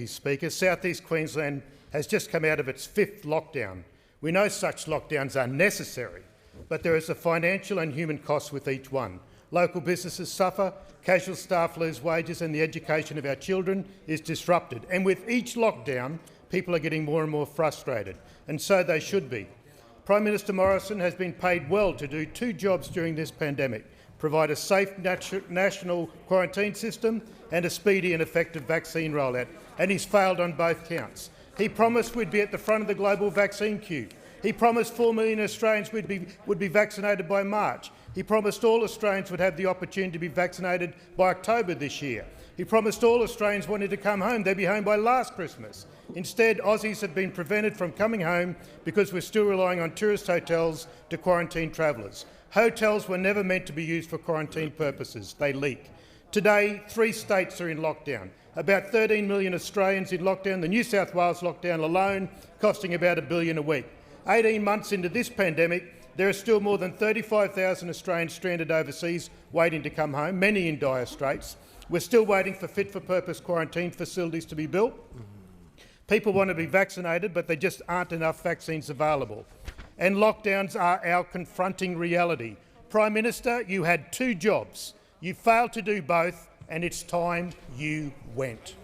Speaker. South East Queensland has just come out of its 5th lockdown. We know such lockdowns are necessary, but there is a financial and human cost with each one. Local businesses suffer, casual staff lose wages, and the education of our children is disrupted. And with each lockdown, people are getting more and more frustrated, and so they should be. Prime Minister Morrison has been paid well to do 2 jobs during this pandemic: provide a safe national quarantine system and a speedy and effective vaccine rollout, and he's failed on both counts. He promised we'd be at the front of the global vaccine queue. He promised 4 million Australians would be vaccinated by March. He promised all Australians would have the opportunity to be vaccinated by October this year. He promised all Australians wanting to come home, they'd be home by last Christmas. Instead, Aussies have been prevented from coming home because we're still relying on tourist hotels to quarantine travellers. Hotels were never meant to be used for quarantine purposes. They leak. Today, 3 states are in lockdown. About 13 million Australians in lockdown, the New South Wales lockdown alone costing about $1 billion a week. 18 months into this pandemic, there are still more than 35,000 Australians stranded overseas waiting to come home, many in dire straits. We're still waiting for fit-for-purpose quarantine facilities to be built. People want to be vaccinated, but there just aren't enough vaccines available. And lockdowns are our confronting reality. Prime Minister, you had 2 jobs. You failed to do both, and it's time you went.